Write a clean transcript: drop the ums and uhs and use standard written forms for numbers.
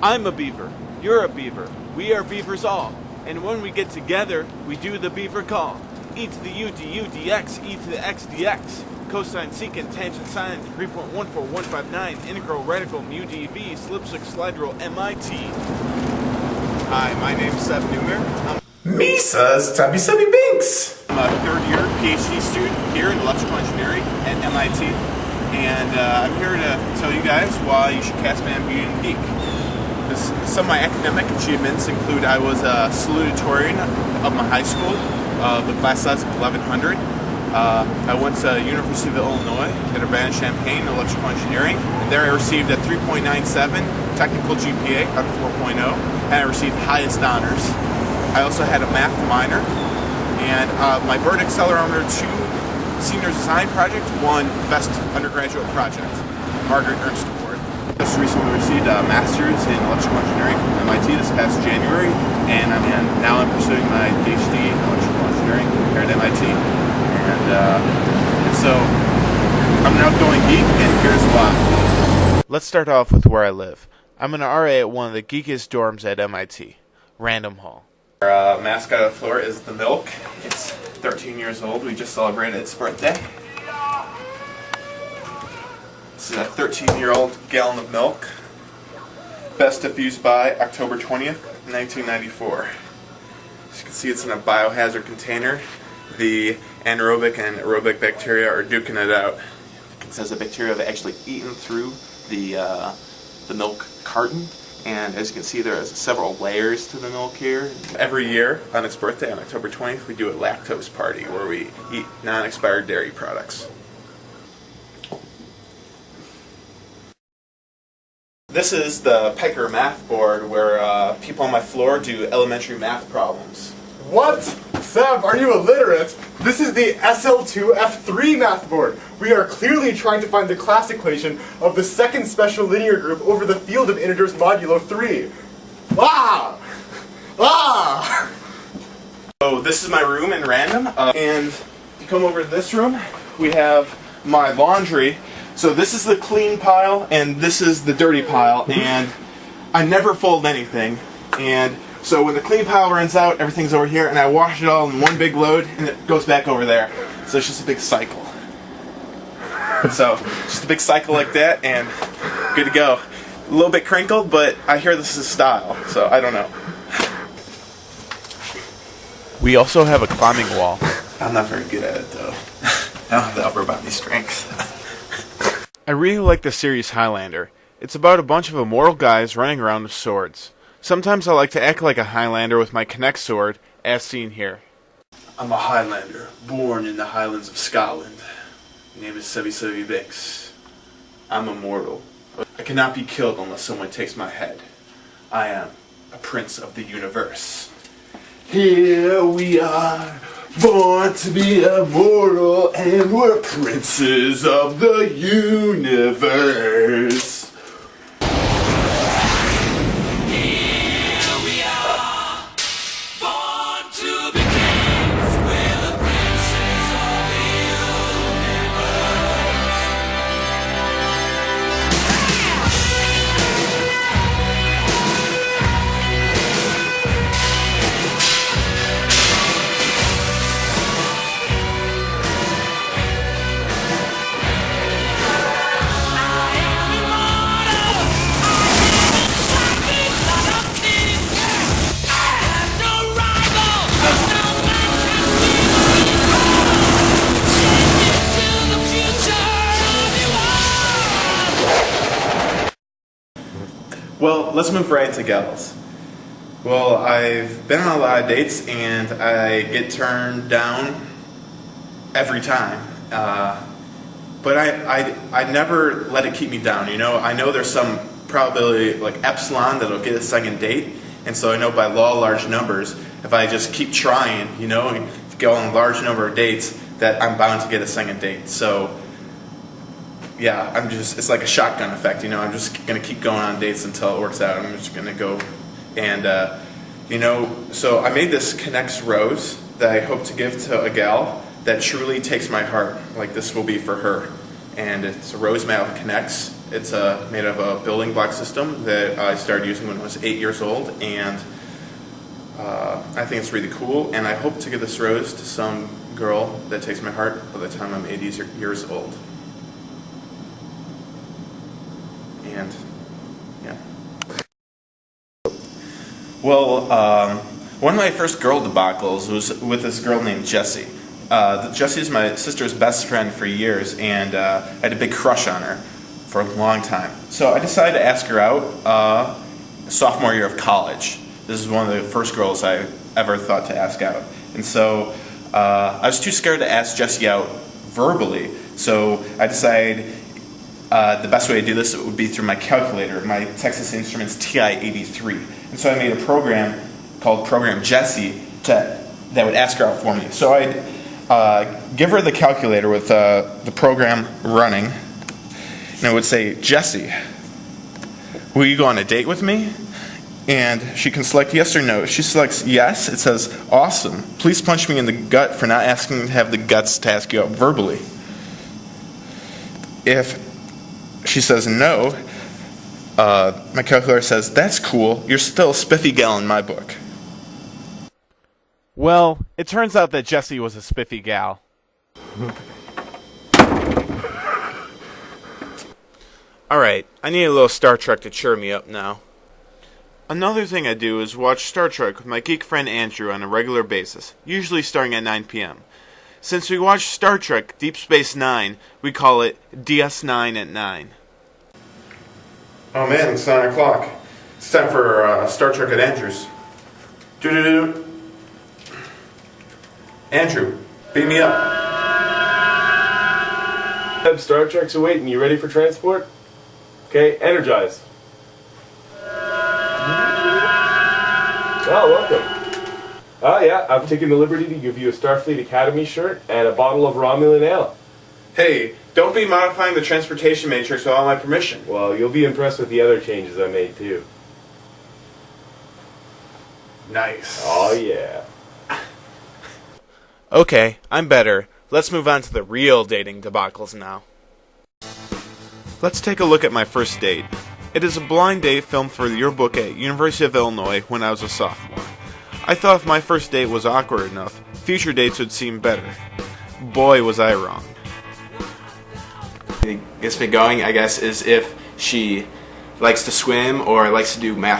I'm a beaver, you're a beaver, we are beavers all, and when we get together, we do the beaver call. E to the U to U dx, E to the X dx, cosine, secant, tangent, sine, 3.14159, integral, radical, mu dv, slipstreak, slide rule, MIT. Hi, my name's Seb Newmer. Misa's Tubby Subby Binks. I'm a third-year PhD student here in electrical engineering at MIT, and I'm here to tell you guys why you should cast Man Beauty and Geek. Some of my academic achievements include I was a salutatorian of my high school, the class size of 1100. I went to University of Illinois at Urbana-Champaign electrical engineering, and there I received a 3.97 technical GPA out of 4.0, and I received highest honors. I also had a math minor, and my Bird Accelerometer 2 Senior Design Project won Best Undergraduate Project, Margaret Ernst Award. Just recently received a Master's in Electrical Engineering from MIT this past January, and now I'm pursuing my PhD in Electrical Engineering here at MIT. And so I'm an outgoing geek, and here's why. Let's start off with where I live. I'm an RA at one of the geekiest dorms at MIT, Random Hall. Our mascot of the floor is the milk. It's 13 years old. We just celebrated its birthday. This is a 13-year-old gallon of milk. Best diffused by October 20th, 1994. As you can see, it's in a biohazard container. The anaerobic and aerobic bacteria are duking it out. It says the bacteria have actually eaten through the milk carton. And as you can see, there are several layers to the milk here. Every year on its birthday, on October 20th, we do a lactose party where we eat non-expired dairy products. This is the Piker math board where people on my floor do elementary math problems. What? Seb, are you illiterate? This is the SL2F3 math board. We are clearly trying to find the class equation of the second special linear group over the field of integers modulo 3. Ah! Ah! So this is my room in Random, and if you come over to this room, we have my laundry. So this is the clean pile, and this is the dirty pile, and I never fold anything. And so when the clean pile runs out, everything's over here, and I wash it all in one big load, and it goes back over there. So it's just a big cycle. So just a big cycle like that, and good to go. A little bit crinkled, but I hear this is style, so I don't know. We also have a climbing wall. I'm not very good at it, though. I don't have the upper body strength. I really like the series Highlander. It's about a bunch of immortal guys running around with swords. Sometimes I like to act like a Highlander with my Connect sword, as seen here. I'm a Highlander, born in the Highlands of Scotland. My name is Subby Binks. I'm immortal. I cannot be killed unless someone takes my head. I am a prince of the universe. Here we are, born to be immortal, and we're princes of the universe. Well, let's move right to gals. Well, I've been on a lot of dates and I get turned down every time. But I never let it keep me down, you know? I know there's some probability, like epsilon, that'll get a second date. And so I know by law of large numbers, if I just keep trying, you know, and go on a large number of dates, that I'm bound to get a second date. So yeah, it's like a shotgun effect, you know. I'm just going to keep going on dates until it works out. I'm just going to go. And, you know, so I made this Connects rose that I hope to give to a gal that truly takes my heart, like this will be for her. And it's a rose made out of Connects, It's made of a building block system that I started using when I was 8 years old, and I think it's really cool, and I hope to give this rose to some girl that takes my heart by the time I'm 80 years old. And, yeah. Well, one of my first girl debacles was with this girl named Jessie. Jessie is my sister's best friend for years, and I had a big crush on her for a long time. So I decided to ask her out sophomore year of college. This is one of the first girls I ever thought to ask out. And so I was too scared to ask Jessie out verbally, so I decided the best way to do this would be through my calculator, my Texas Instruments TI-83. And so I made a program called Program Jessie that would ask her out for me. So I'd give her the calculator with the program running, and it would say, "Jessie, will you go on a date with me?" And she can select yes or no. If she selects yes, it says, "Awesome. Please punch me in the gut for not asking to have the guts to ask you out verbally." If she says no, my calculator says, "That's cool. You're still a spiffy gal in my book." Well, it turns out that Jessie was a spiffy gal. Alright, I need a little Star Trek to cheer me up now. Another thing I do is watch Star Trek with my geek friend Andrew on a regular basis, usually starting at 9 p.m. Since we watch Star Trek Deep Space Nine, we call it DS9 at 9. Oh man, it's 9 o'clock. It's time for Star Trek at Andrews. Do-do-do. Andrew, beat me up. Star Trek's awaiting. You ready for transport? Okay, energize. Oh, welcome. Oh yeah, I've taken the liberty to give you a Starfleet Academy shirt and a bottle of Romulan ale. Hey, don't be modifying the transportation matrix without my permission. Well, you'll be impressed with the other changes I made too. Nice. Oh yeah. Okay, I'm better. Let's move on to the real dating debacles now. Let's take a look at my first date. It is a blind date filmed for your book at University of Illinois when I was a sophomore. I thought if my first date was awkward enough, future dates would seem better. Boy, was I wrong. Gets me going, I guess, is if she likes to swim or likes to do math